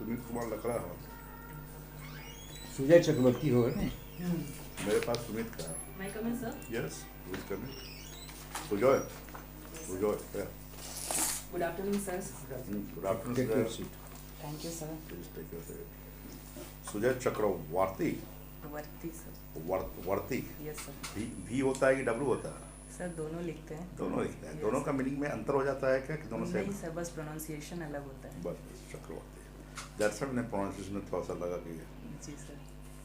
सुमित कुमार लकड़ा हो। सुजय चक्रवर्ती हो ना? मेरे पास सुमित का है। May I come in, sir? Yes, please come in. Sujay, Sujay, Good afternoon, sir. Good afternoon Take your sir. seat. Thank you, sir. Please take your seat. Sujay Chakraborty, वर्ती, sir. वर्ती, Yes, sir. भी होता है कि डब्लू होता है? सर दोनों लिखते हैं. दोनों लिखते हैं। Yes. दोनों का मीनिंग में अंतर हो जाता है क्या कि दोनों सेम? नहीं सर, बस प्रोनाउंसिएशन अलग होता है. बस चक्रवर्ती। दरअसल ने प्रोनाउंसिएशन में थोड़ा सा लगा कि जी सर.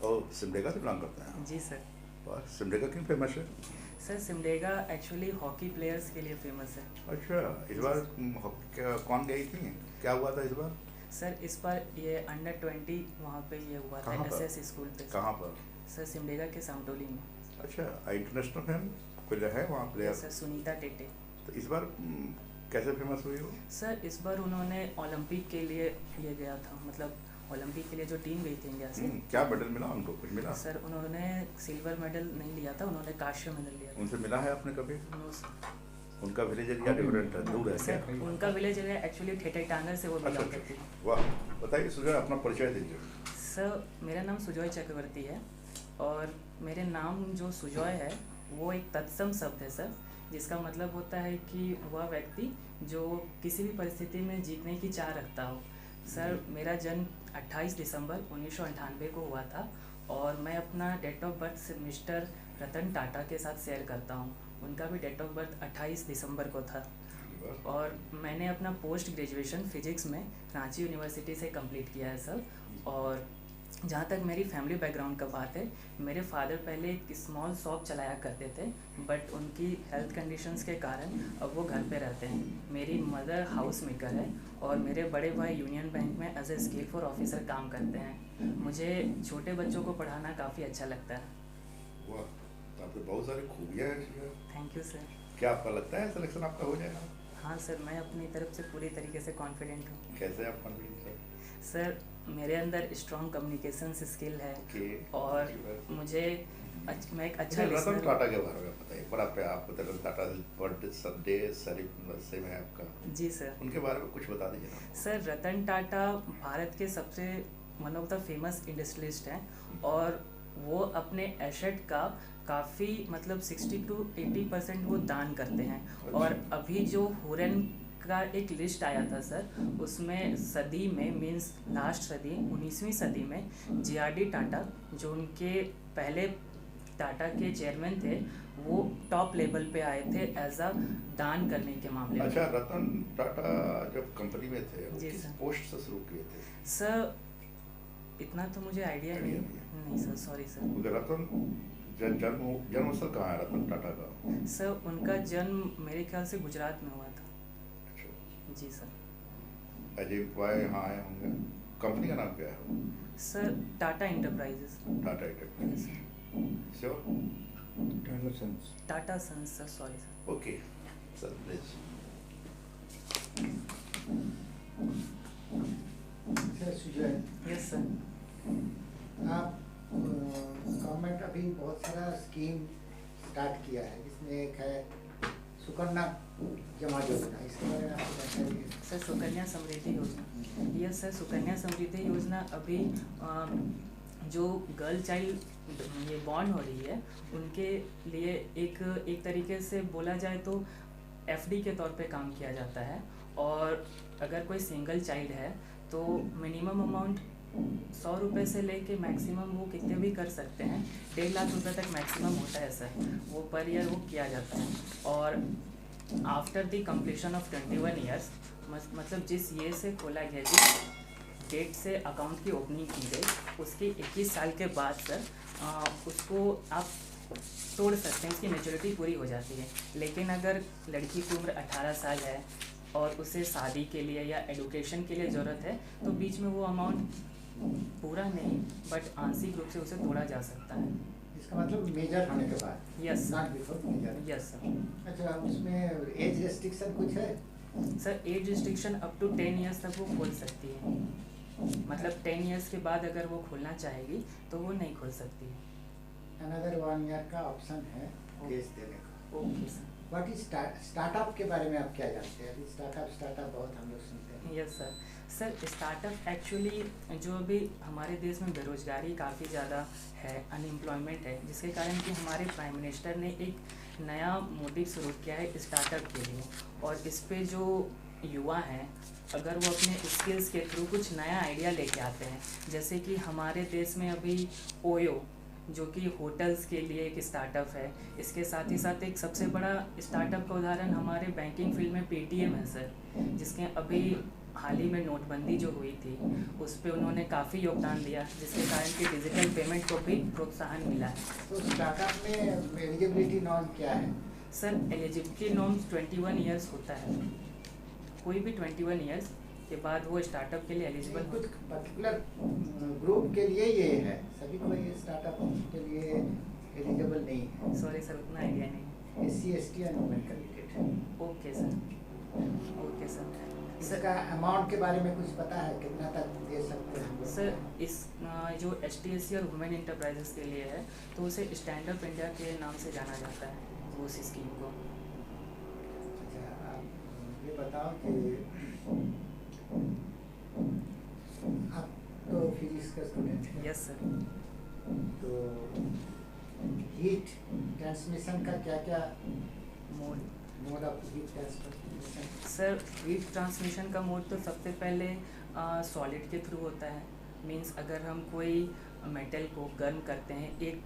और सिमडेगा से बिलोंग करते हैं। जी सर. और सिमडेगा क्यों फेमस है? Sir Simdega actually hockey players के लिए फेमस है. अच्छा, इस बार कौन गई थी? क्या हुआ था इस बार? सर इस बार ये अंडर 20 वहाँ पे ये हुआ था कहाँ पर? एसएस स्कूल पे. कहाँ पर? सर सिमडेगा के सामटोली में. अच्छा, इंटरनेशनल है कोई है वहाँ प्लेयर? सर सुनीता टेटे. तो इस बार कैसे फेमस हुई वो? सर इस बार उन्होंने ओलंपिक के लिए ये गया था, मतलब ओलंपिक के लिए जो टीम गई थी इंडिया से. क्या मेडल मिला उनको? कुछ मिला? सर उन्होंने सिल्वर मेडल नहीं लिया था, उन्होंने कांस्य मेडल लिया था. उनसे मिला है आपने कभी? No sir. उनका विलेज एरिया डिफरेंट है, दूर है क्या? सर उनका विलेज एरिया एक्चुअली ठेठे टांगर से वो अच्छा बिलोंग अच्छा करती है. वाह, बताइए सुजय, अपना परिचय दीजिए। सर मेरा नाम सुजॉय चक्रवर्ती है और मेरे नाम जो सुजॉय है वो एक तत्सम शब्द है सर, जिसका मतलब होता है कि वह व्यक्ति जो किसी भी परिस्थिति में जीतने की चाह रखता हो. सर मेरा जन्म 28 दिसंबर 1998 को हुआ था और मैं अपना date of birth mister Ratan Tata के साथ शेयर करता हूँ. उनका भी डेट ऑफ बर्थ 28 दिसंबर को था और मैंने अपना पोस्ट ग्रेजुएशन फिजिक्स में रांची यूनिवर्सिटी से कंप्लीट किया है सर. और जहाँ तक मेरी फैमिली बैकग्राउंड का बात है, मेरे फादर पहले एक स्मॉल शॉप चलाया करते थे बट उनकी हेल्थ कंडीशंस के कारण अब वो घर पे रहते हैं. मेरी मदर हाउस मेकर है और मेरे बड़े भाई यूनियन बैंक में as a scale four officer काम करते हैं. मुझे छोटे बच्चों को पढ़ाना काफ़ी अच्छा लगता है. वाह, आपके बहुत सारी खूबियाँ हैं। Thank you sir. क्या आपका लगता है सिलेक्शन आपका हो जाएगा? हाँ सर, मैं अपनी तरफ से पूरी तरीके से कॉन्फिडेंट हूँ. कैसे आप कॉन्फिडेंट हैं? सर मेरे अंदर स्ट्रॉन्ग कम्युनिकेशन स्किल है Okay. और मुझे मैं एक अच्छा रतन लिसनर. टाटा के बारे में बताइए। पर आप Ratan Tata birthday Sunday celebration में आपका, जी सर. उनके बारे में कुछ बता दीजिए ना। सर रतन टाटा भारत के सबसे one of the famous industrialist हैं और वो अपने एसेट का काफ़ी मतलब 60 to 80% वो दान करते हैं. और अभी जो हुरन का एक लिस्ट आया था सर, उसमें सदी में मीन्स लास्ट सदी 19वीं सदी में जीआरडी टाटा जो उनके पहले टाटा के चेयरमैन थे, वो टॉप लेवल पे आए थे एज अ दान करने के मामले में. अच्छा, रतन टाटा जब कंपनी में थे वो जी किस सर. पोस्ट से शुरू किए थे? सर इतना तो मुझे आइडिया नहीं. Idea नहीं सर, सॉरी सर. क्योंकि रतन जन्म स्थल कहाँ है रतन टाटा का? सर उनका जन्म मेरे ख्याल से गुजरात में हुआ था. अच्छा, जी सर. एज एम्प्लॉय यहाँ आए होंगे। कंपनी का नाम क्या है? Sir Tata enterprises. Tata enterprise. Sure? Tata sons. Tata sons sir, sorry sir. Okay sir, please. Sir Sujay, yes sir. आप गवर्नमेंट अभी बहुत सारा स्कीम स्टार्ट किया है, जिसमें एक है सुकन्या जमा योजना, इसके बारे में आपको जानकारी है? सर सुकन्या समृद्धि योजना. यस सर, सुकन्या समृद्धि योजना अभी जो गर्ल चाइल्ड ये बॉर्न हो रही है उनके लिए एक तरीके से बोला जाए तो एफडी के तौर पे काम किया जाता है. और अगर कोई सिंगल चाइल्ड है तो मिनिमम अमाउंट 100 रुपये से लेके मैक्सिमम वो कितने भी कर सकते हैं, 1.5 लाख रुपए तक मैक्सिमम होता है सर. वो पर ईयर वो किया जाता है. और after the completion of 21 years, मतलब जिस ईयर से खोला गया, जिस डेट से अकाउंट की ओपनिंग की गई, उसके 21 साल के बाद सर उसको आप तोड़ सकते हैं, उसकी मेच्योरिटी पूरी हो जाती है. लेकिन अगर लड़की की उम्र 18 साल है और उसे शादी के लिए या एडुकेशन के लिए ज़रूरत है तो बीच में वो अमाउंट पूरा नहीं बट आंशिक रूप से उसे तोड़ा जा सकता है. इसका मतलब मेजर होने के बाद, yes not before major. Yes sir. अच्छा, उसमें एज रेस्ट्रिक्शन कुछ है? Sir age restriction up to 10 years तक वो खोल सकती है. मतलब 10 ईयर्स के बाद अगर वो खोलना चाहेगी तो वो नहीं खोल सकती है. अनदर 1 ईयर का ऑप्शन है केस देने का. Okay sir. What is startup के बारे में आप क्या जानते हैं? अभी स्टार्टअप बहुत हम लोग सुनते हैं. Yes sir. Sir startup actually जो अभी हमारे देश में बेरोजगारी काफ़ी ज़्यादा है, अनएम्प्लॉयमेंट है, जिसके कारण कि हमारे प्राइम मिनिस्टर ने एक नया मोटिव शुरू किया है स्टार्टअप के लिए। और इस पे जो युवा हैं, अगर वो अपने स्किल्स के थ्रू कुछ नया आइडिया लेके आते हैं, जैसे कि हमारे देश में अभी ओयो जो कि होटल्स के लिए एक स्टार्टअप है, इसके साथ ही साथ एक सबसे बड़ा स्टार्टअप का उदाहरण हमारे बैंकिंग फील्ड में पेटीएम है सर, जिसके अभी हाल ही में नोटबंदी जो हुई थी उस पर उन्होंने काफ़ी योगदान दिया, जिसके कारण कि डिजिटल पेमेंट को भी प्रोत्साहन मिला है। तो स्टार्टअप में एलिजिबिलिटी नॉर्म क्या है? सर एलिजिबिलिटी नॉर्म्स 21 ईयर्स होता है, कोई भी 21 ईयर्स के बाद वो स्टार्टअप के लिए एलिजिबल कुछ पर्टिकुलर ग्रुप के लिए ये है, सभी को ये स्टार्टअप के लिए एलिजिबल नहीं है। सॉरी सर, उतना आइडिया नहीं। SC ST और women candidate. Okay sir, okay sir. इसका अमाउंट के बारे में कुछ पता है, कितना तक दे सकते हैं हम लोग? सर इस जो ST SC और वुमेन इंटरप्राइजेस के लिए है तो उसे स्टैंड अप इंडिया के नाम से जाना जाता है उस स्कीम को। अच्छा, आप ये बताओ कि आप तो फिजिक्स का स्टूडेंट हैं। Yes sir. तो हीट ट्रांसमिशन का क्या क्या mode of heat transmission? Sir heat transmission का मोड तो सबसे पहले सॉलिड के थ्रू होता है। मींस अगर हम कोई मेटल को गर्म करते हैं एक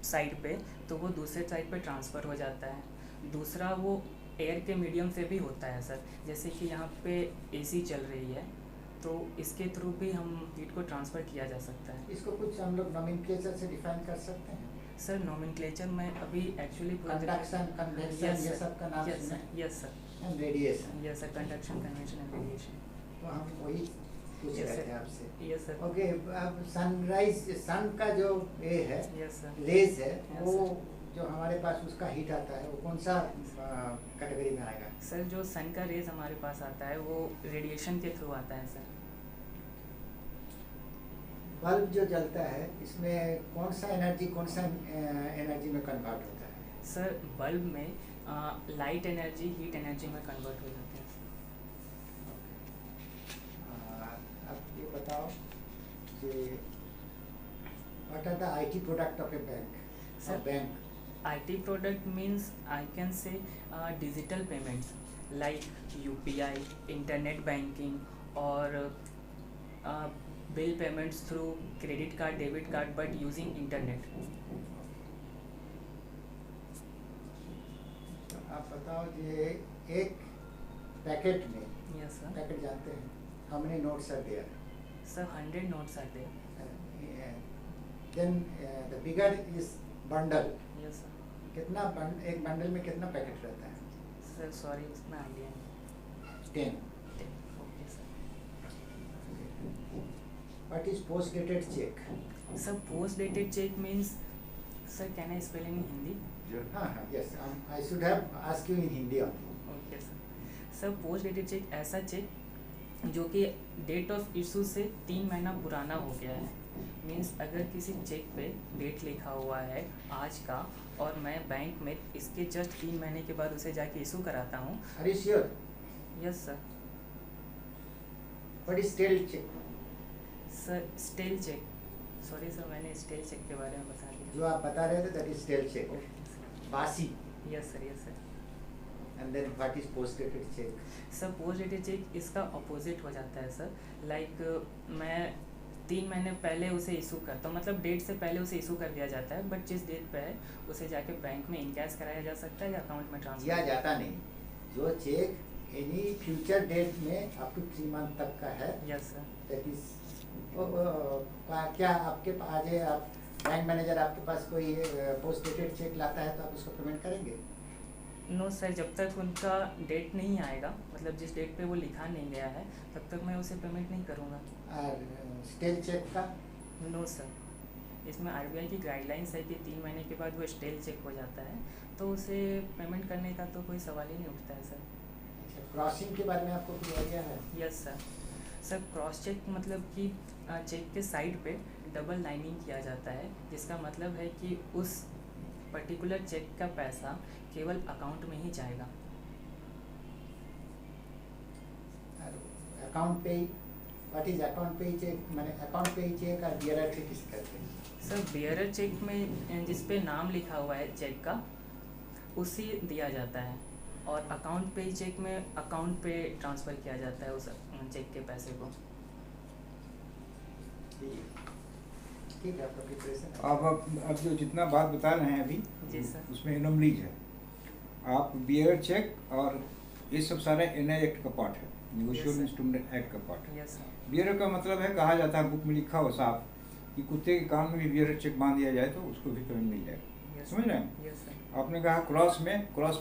साइड पे तो वो दूसरे साइड पे ट्रांसफ़र हो जाता है। दूसरा वो एयर के मीडियम से भी होता है सर, जैसे कि यहाँ पे AC चल रही है तो इसके थ्रू भी हम हीट को ट्रांसफ़र किया जा सकता है। इसको कुछ हम लोग नोमेनक्लेचर से डिफाइन कर सकते हैं? सर नोमेनक्लेचर में अभी एक्चुअली कंडक्शन, कन्वेक्शन, ये सब का नाम सुना है? Yes sir. And radiation. Yes sir, conduction, convection and radiation. तो हम वही पूछ Yes, रहे sir. थे आपसे। Yes sir. ओके, अब सनराइज, सन का जो ये है, यस सर। रेज है, Yes, वो sir. जो हमारे पास उसका हीट आता है वो कौन सा कैटेगरी में आएगा? सर जो सन का रेज हमारे पास आता है वो रेडिएशन के थ्रू आता है सर। बल्ब जो जलता है इसमें कौन सा एनर्जी में कन्वर्ट होता है? सर बल्ब में लाइट एनर्जी हीट एनर्जी में कन्वर्ट हो जाती है। अब ये बताओ कि what are the IT product of a bank? Sir, bank IT product means I can say digital payments like UPI, internet banking और bill payments through credit card, debit card but using internet. तो आप बताओ ये एक packet में, Yes sir. Packet जानते हैं, how many notes are there? Sir 100 notes are there. Then the bigger is bundle. Yes sir. कितना एक बंडल में कितना पैकेट रहता है? Sir sorry उसमें आइडिया नहीं। 10. Okay sir. What is post dated check? Sir post dated check means, sir can I spell in Hindi? हाँ, yes, I should have asked you in Hindi only. Okay sir. Post dated cheque ऐसा check जो कि date of issue से 3 महीना पुराना हो गया है। मींस अगर किसी चेक पे डेट लिखा हुआ है आज का और मैं बैंक में इसके जस्ट 3 महीने के बाद उसे जाके इशू कराता हूँ। Are you sure? Yes sir. What is stale check? Sir stale cheque, sorry sir मैंने स्टेल चेक के बारे में बता दिया। जो आप बता रहे थे that is stale check. बासी. Yes sir, yes sir. And then what is post dated check? Sir post dated cheque इसका अपोजिट हो जाता है सर। लाइक मैं 3 महीने पहले उसे इशू करता हूँ, मतलब डेट से पहले उसे इशू कर दिया जाता है, बट जिस डेट पे है उसे जाके बैंक में इनकैश कराया जा सकता है या अकाउंट में ट्रांसफर दिया जाता नहीं, जो चेक एनी फ्यूचर डेट में अप टू 3 मंथ तक का है, यस सर। दैट इज क्या आपके पास आज आप बैंक मैनेजर आपके पास कोई पोस्ट डेटेड चेक लाता है तो आप उसको पेमेंट करेंगे? नो सर, जब तक उनका डेट नहीं आएगा, मतलब जिस डेट पे वो लिखा नहीं गया है तब तक मैं उसे पेमेंट नहीं करूँगा। और स्टेल चेक का? नो सर, इसमें RBI की गाइडलाइंस है कि 3 महीने के बाद वो स्टेल चेक हो जाता है तो उसे पेमेंट करने का तो कोई सवाल ही नहीं उठता है सर। अच्छा, क्रॉसिंग के बारे में आपको कोई आइडिया है? Yes sir. Sir cross cheque मतलब कि चेक के साइड पे डबल लाइनिंग किया जाता है, जिसका मतलब है कि उस पर्टिकुलर चेक का पैसा केवल अकाउंट में ही जाएगा। अकाउंट पे ही व्हाट इज अकाउंट पे चेक, मैंने अकाउंट पे चेक और बियरर चेक किसे कहते हैं? सर बियरर चेक में जिस पे नाम लिखा हुआ है चेक का उसी दिया जाता है, और अकाउंट पे चेक में अकाउंट पे ट्रांसफ़र किया जाता है उस चेक के पैसे को। ठीक है, आपका प्रिपरेशन अब जो जितना बात बता रहे हैं अभी जी सर। उसमें एनोमलीज है। आप बियर चेक और ये सब सारा एनआई एक्ट का पार्ट है, negotiable Yes, sir. Instrument act का पार्ट है। Yes sir. बियर का मतलब है, कहा जाता है, बुक में लिखा हो साफ कि कुत्ते के कान में भी बियर चेक बांध दिया जाए तो उसको भी पेमेंट मिल जाएगा। यस समझ रहे हैं? Yes sir. आपने कहा क्रॉस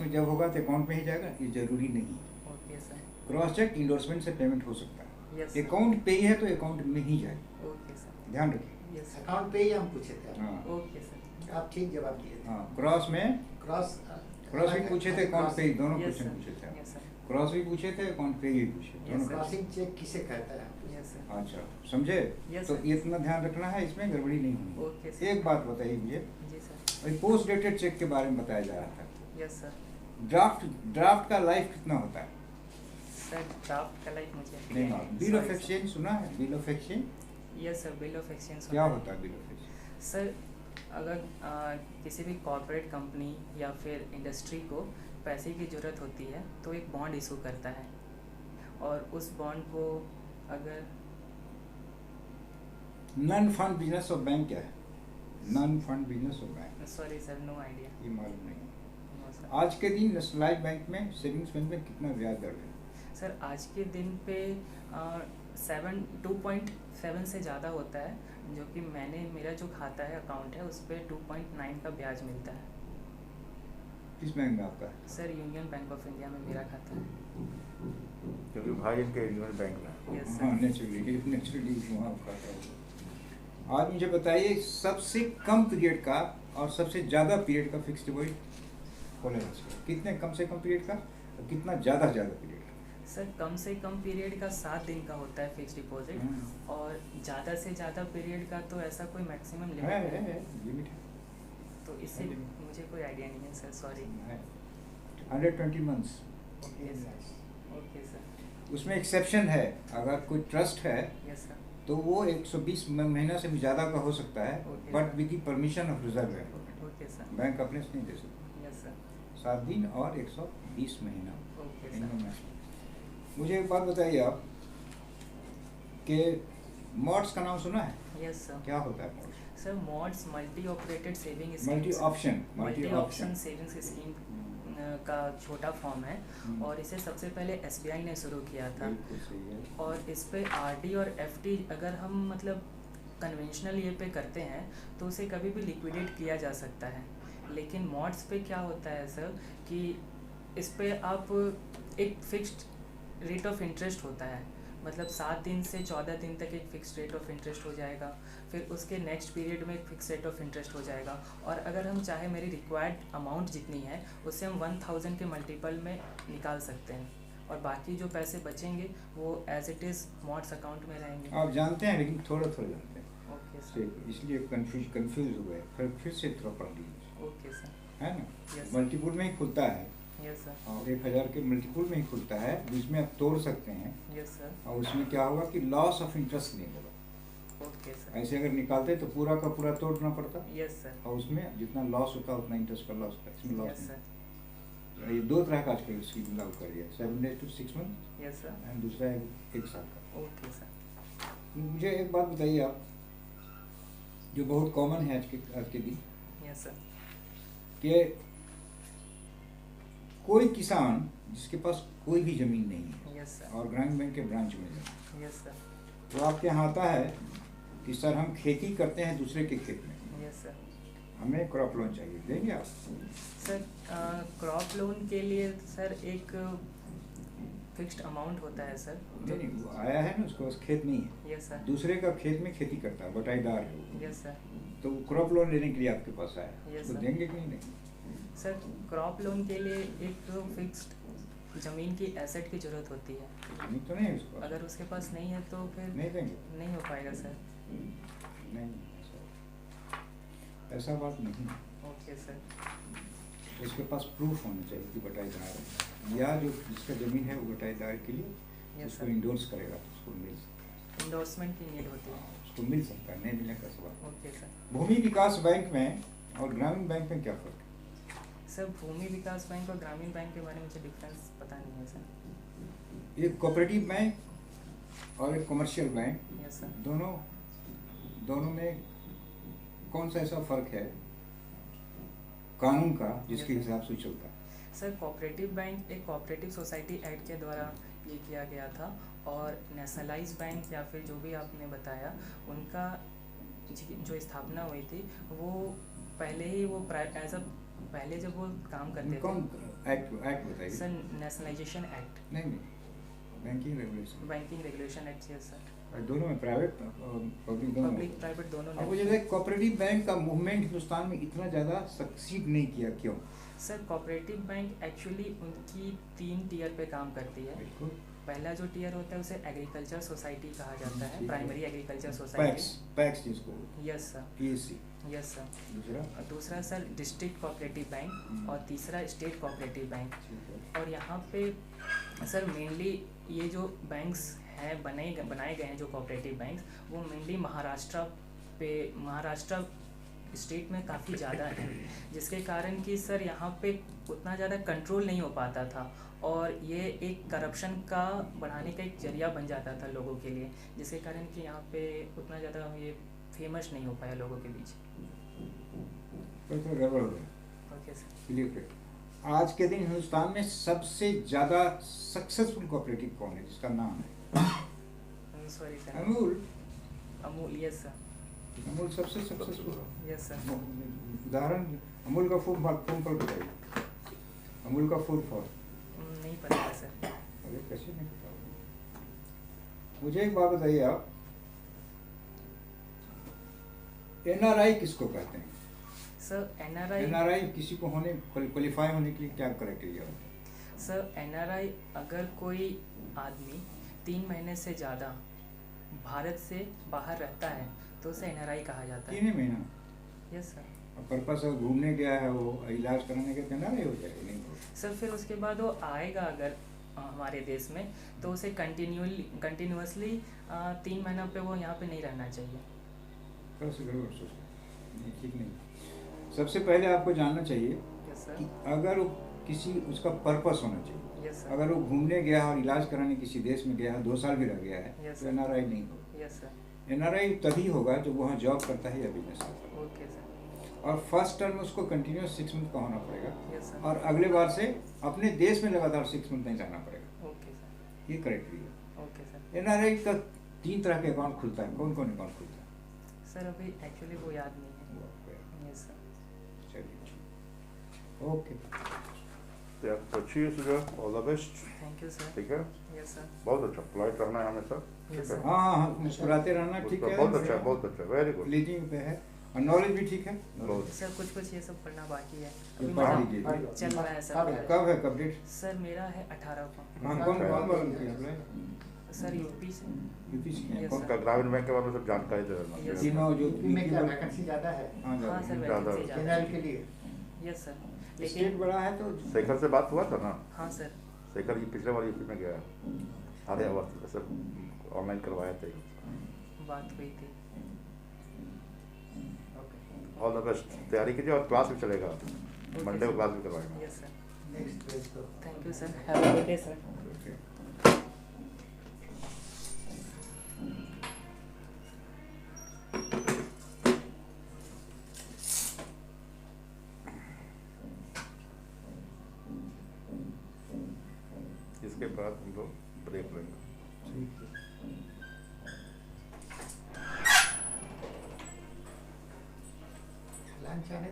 में जब होगा तो अकाउंट में ही जाएगा, ये जरूरी नहीं। Okay sir. Cross cheque endorsement से पेमेंट हो सकता है। यस अकाउंट पे ही है तो अकाउंट में ही जाएगा, ओके सर। ध्यान रखिए। Yes sir. अकाउंट पे ही हम पूछे थे हाँ ओके सर। आप ठीक जवाब दिए थे। हाँ, क्रॉस में क्रॉस भी पूछे थे, अकाउंट पे ही, दोनों यस क्वेश्चन सर। पूछे थे। Yes sir. क्रॉस भी पूछे थे, अकाउंट पे भी पूछे, दोनों Yes, sir. क्रॉसिंग चेक किसे कहता है? Yes sir. अच्छा, समझे? Yes, तो sir. ये इतना ध्यान रखना है, इसमें गड़बड़ी नहीं होनी। Okay sir. एक बात बताइए मुझे, जी सर। अभी पोस्ट डेटेड चेक के बारे में बताया जा रहा था। Yes sir. ड्राफ्ट का लाइफ कितना होता है? सर ड्राफ्ट का लाइक मुझे नहीं मालूम। बिल ऑफ एक्सचेंज सुना है? Bill of exchange yes sir. Bill of exchange क्या होता है? बिल ऑफ एक्सचेंज सर, अगर किसी भी कॉर्पोरेट कंपनी या फिर इंडस्ट्री को पैसे की ज़रूरत होती है तो एक बॉन्ड इशू करता है, और उस बॉन्ड को अगर non fund business of bank क्या है? Non fund business of bank, sorry sir, no idea. ये मालूम नहीं। No sir. आज के दिन नेशनलाइज बैंक में, सेविंग्स बैंक में कितना ब्याज दर है? सर आज के दिन पे 2.7 से ज़्यादा होता है, जो कि मेरा जो खाता है, अकाउंट है, उस पर 2.9 का ब्याज मिलता है। किस बैंक में आपका है? Sir union bank of India में मेरा खाता है। क्योंकि भाई इनके यूनियन बैंक में। यस हाँ, सर। नेचुरली वहाँ खाता है। आज मुझे बताइए, सबसे कम पीरियड का और सबसे ज़्यादा पीरियड का फिक्स डिपॉजिट खोलना चाहिए, कितने कम से कम पीरियड का और कितना ज़्यादा पीरियड का? सर कम से कम पीरियड का 7 दिन का होता है फिक्स डिपॉजिट, और ज़्यादा से ज़्यादा पीरियड का तो ऐसा कोई मैक्सिमम लिमिट है, लिमिट है। तो इससे मुझे कोई आइडिया नहीं है sir, sorry. 120 months. Okay sir. Okay sir. उसमें एक्सेप्शन है, अगर कोई ट्रस्ट है यस सर। तो वो 120 महीना से भी ज़्यादा का हो सकता है, Okay. But with the permission of reserve bank. Okay sir. Bank अपने से नहीं दे सकता। Yes sir. 7 दिन और 120 महीना। ओके इनमें सर। मैं- मुझे एक बात बताइए आप कि मॉड्स का नाम सुना है? Yes sir. क्या होता है mods? Sir mods multi operated saving multi option multi option savings scheme का छोटा फॉर्म है, और इसे सबसे पहले एसबीआई ने शुरू किया था। बिल्कुल सही है। और इस पे आरडी और एफडी अगर हम मतलब कन्वेंशनल ये पे करते हैं तो उसे कभी भी लिक्विडेट किया जा सकता है, लेकिन मॉड्स पे क्या होता है सर कि इस पे आप एक फिक्स्ड रेट ऑफ इंटरेस्ट होता है, मतलब 7 दिन से 14 दिन तक एक फिक्स रेट ऑफ इंटरेस्ट हो जाएगा, फिर उसके नेक्स्ट पीरियड में एक फिक्स रेट ऑफ इंटरेस्ट हो जाएगा, और अगर हम चाहे मेरी रिक्वायर्ड अमाउंट जितनी है उससे हम 1000 के मल्टीपल में निकाल सकते हैं, और बाकी जो पैसे बचेंगे वो as it is mods account में रहेंगे। आप जानते हैं, लेकिन थोड़ा थोड़ा जानते हैं, ओके तो सर। इसलिए कंफ्यूज हुए। फिर से थोड़ा पढ़ लीजिए, ओके सर। है ना? Yes, sir. मल्टीपुल में ही खुलता है, यस सर। और 1000 के मल्टीपुल में ही खुलता है, जिसमें आप तोड़ सकते हैं, यस सर। और उसमें क्या होगा कि लॉस ऑफ इंटरेस्ट नहीं होगा। Okay sir. ऐसे अगर निकालते तो पूरा का पूरा तोड़ना पड़ता, यस सर। और उसमें जितना लॉस होता उतना इंटरेस्ट का लॉस होता, इसमें लॉस यस नहीं। सर। ये 2 तरह का आजकल स्कीम लागू कर दिया, 7 days to 6 months, yes sir. And दूसरा है 1 साल का। Okay sir. मुझे एक बात बताइए आप, जो बहुत कॉमन है आज के दिन, यस सर। कि कोई किसान जिसके पास कोई भी ज़मीन नहीं है यस सर। और ग्रामीण बैंक के ब्रांच में जाए, यस सर। तो आपके यहाँ आता है कि सर हम खेती करते हैं दूसरे के खेत में, यस सर। हमें क्रॉप लोन चाहिए, देंगे आप? सर क्रॉप लोन के लिए सर एक फिक्स्ड अमाउंट होता है सर। नहीं नहीं, वो आया है ना, उसके पास खेत नहीं है, यस सर। दूसरे का खेत में खेती करता है, बटाईदार है वो, यस सर। तो वो क्रॉप लोन लेने के लिए आपके पास आया, Yes, तो sir. देंगे कि नहीं देंगे? सर क्रॉप लोन के लिए एक फिक्स्ड ज़मीन की एसेट की ज़रूरत होती है, जमीन तो नहीं है उसको, अगर उसके पास नहीं है तो फिर नहीं देंगे? नहीं हो पाएगा सर। नहीं ऐसा बात नहीं है। Okay sir. उसके पास प्रूफ होना चाहिए कि बटाईदार है, या जो जिसका ज़मीन है वो बटाईदार के लिए यस उसको सर। इंडोर्स करेगा तो उसको मिल सकता है। इंडोर्समेंट की नीड होती है। उसको मिल सकता है, नहीं मिलने का सवाल। Okay sir. भूमि विकास बैंक में और ग्रामीण बैंक में क्या फर्क है? सर भूमि विकास बैंक और ग्रामीण बैंक के बारे में मुझे डिफरेंस पता नहीं है सर। एक कोऑपरेटिव बैंक और एक कमर्शियल बैंक, यस सर। दोनों में कौन सा ऐसा फर्क है कानून का जिसके Yes, sir. हिसाब से चलता है? सर कोऑपरेटिव बैंक एक कोऑपरेटिव सोसाइटी एक्ट के द्वारा ये किया गया था, और नेशनलाइज बैंक या फिर जो भी आपने बताया उनका जो स्थापना हुई थी वो पहले ही वो एज अ पहले जब वो काम करते कौन थे। एक्ट बताइए। सर नेशनलाइजेशन एक्ट, नहीं, banking regulation. Banking regulation act. Yes sir. दोनों में प्राइवेट और पब्लिक दोनों में। पब्लिक प्राइवेट दोनों अब में। मुझे कोऑपरेटिव बैंक का मूवमेंट हिंदुस्तान में इतना ज़्यादा सक्सीड नहीं किया, क्यों? सर कोऑपरेटिव बैंक एक्चुअली उनकी 3 टियर पे काम करती है। बिल्कुल। पहला जो टियर होता है उसे एग्रीकल्चर सोसाइटी कहा जाता है, ठीक है। Primary agriculture PACS society. PACS जिसको yes sir. PSC। Yes sir. दूसरा और दूसरा सर डिस्ट्रिक्ट कोऑपरेटिव बैंक, और तीसरा स्टेट कोऑपरेटिव बैंक। ठीक है। और यहाँ पे सर मेनली ये जो बैंक्स हैं बनाए गए हैं जो कोऑपरेटिव बैंक्स, वो मेनली महाराष्ट्र स्टेट में काफ़ी ज़्यादा है, जिसके कारण कि सर यहाँ पे उतना ज़्यादा कंट्रोल नहीं हो पाता था, और ये एक करप्शन का बढ़ाने का एक जरिया बन जाता था लोगों के लिए, जिसके कारण कि यहाँ पे उतना ज़्यादा ये फेमस नहीं हो पाया लोगों के बीच। तो गड़बड़ हो गया। Okay sir. क्लियर। आज के दिन हिंदुस्तान में सबसे ज़्यादा सक्सेसफुल कोऑपरेटिव कौन है जिसका नाम है? Sorry sir. Amul. Amul. Yes sir. Amul सबसे सक्सेसफुल। Yes sir. उदाहरण अमूल का फुल फॉर्म बताइए। अमूल का फुल फॉर्म नहीं पता है सर। अरे कैसे नहीं पता होगा? मुझे एक बात बताइए आप, NRI किसको कहते हैं? Sir NRI. NRI किसी को क्वालिफाई होने के लिए क्या क्राइटेरिया होता है? सर एनआरआई अगर कोई आदमी 3 महीने से ज़्यादा भारत से बाहर रहता है तो उसे एनआरआई कहा जाता है। 3 महीना। Yes sir. और पर्पस अगर घूमने गया है, वो इलाज कराने गया, तो NRI हो जाएगा? नहीं होगा। सर फिर उसके बाद वो आएगा अगर हमारे देश में, तो उसे कंटिन्यूअसली 3 महीना पे वो यहाँ पे नहीं रहना चाहिए। कैसे गड़बड़ सोच नहीं, ठीक नहीं। सबसे पहले आपको जानना चाहिए यस कि सर। अगर वो किसी उसका पर्पस होना चाहिए। Yes sir. अगर वो घूमने गया है और इलाज कराने किसी देश में गया है, 2 साल भी रह गया है, Yes, तो sir. NRI नहीं होगा। Yes sir. NRI तभी होगा जब वहाँ जॉब करता है या बिजनेस करता है, ओके सर। और फर्स्ट टर्म उसको कंटिन्यूस 6 मंथ का होना पड़ेगा, यस सर। और अगले बार से अपने देश में लगातार 6 मंथ नहीं रहना पड़ेगा। Okay sir. ये क्राइटेरिया। Okay sir. NRI का 3 तरह के अकाउंट खुलता है। कौन कौन अकाउंट खुलता है? सर अभी एक्चुअली वो याद नहीं है। वो आपको याद- यस सर। चलिए, ओके। तो cheers जो all the best. Thank you sir. ठीक है, यस सर। बहुत अच्छा, पोलाइट रहना है हमेशा। ठीक Yes, है, sir. हाँ हाँ हाँ, मुस्कुराते रहना, ठीक है। बहुत अच्छा, बहुत अच्छा, वेरी गुड। लीडिंग पे है, और नॉलेज भी ठीक है। बहुत सर कुछ ये सब पढ़ना बाकी है, ये अभी पढ़ मेरा लीजिए। चल रहा है सर। कब है, कब डेट? सर मेरा है 18 को। हाँ, कौन कौन वॉलंटियर अप्लाई? सर यूपी से। यूपी से हैं? Yes, कौन? sir. उनका ग्रामीण बैंक के बारे में सब जानकारी दे देना। Yes, तीनों जो यूपी में क्या वैकेंसी ज़्यादा है हाँ, हाँ सर ज़्यादा। वैकेंसी ज़्यादा जनरल है। के लिए? Yes sir. स्टेट लेकिन बड़ा है तो शेखर से बात हुआ था ना? हाँ सर। शेखर जी पिछले बार यूपी में गया, आधे वर्ष से ऑनलाइन करवाया थे। बात हुई थी। ऑल द बेस्ट, तैयारी कीजिए, और क्लास भी चलेगा, मंडे को क्लास भी करवाएंगे। Yes sir. नेक्स्ट पेज तो thank you sir. Have a good day sir. इसके बाद हम लोग ब्रेक लेंगे। लंच आने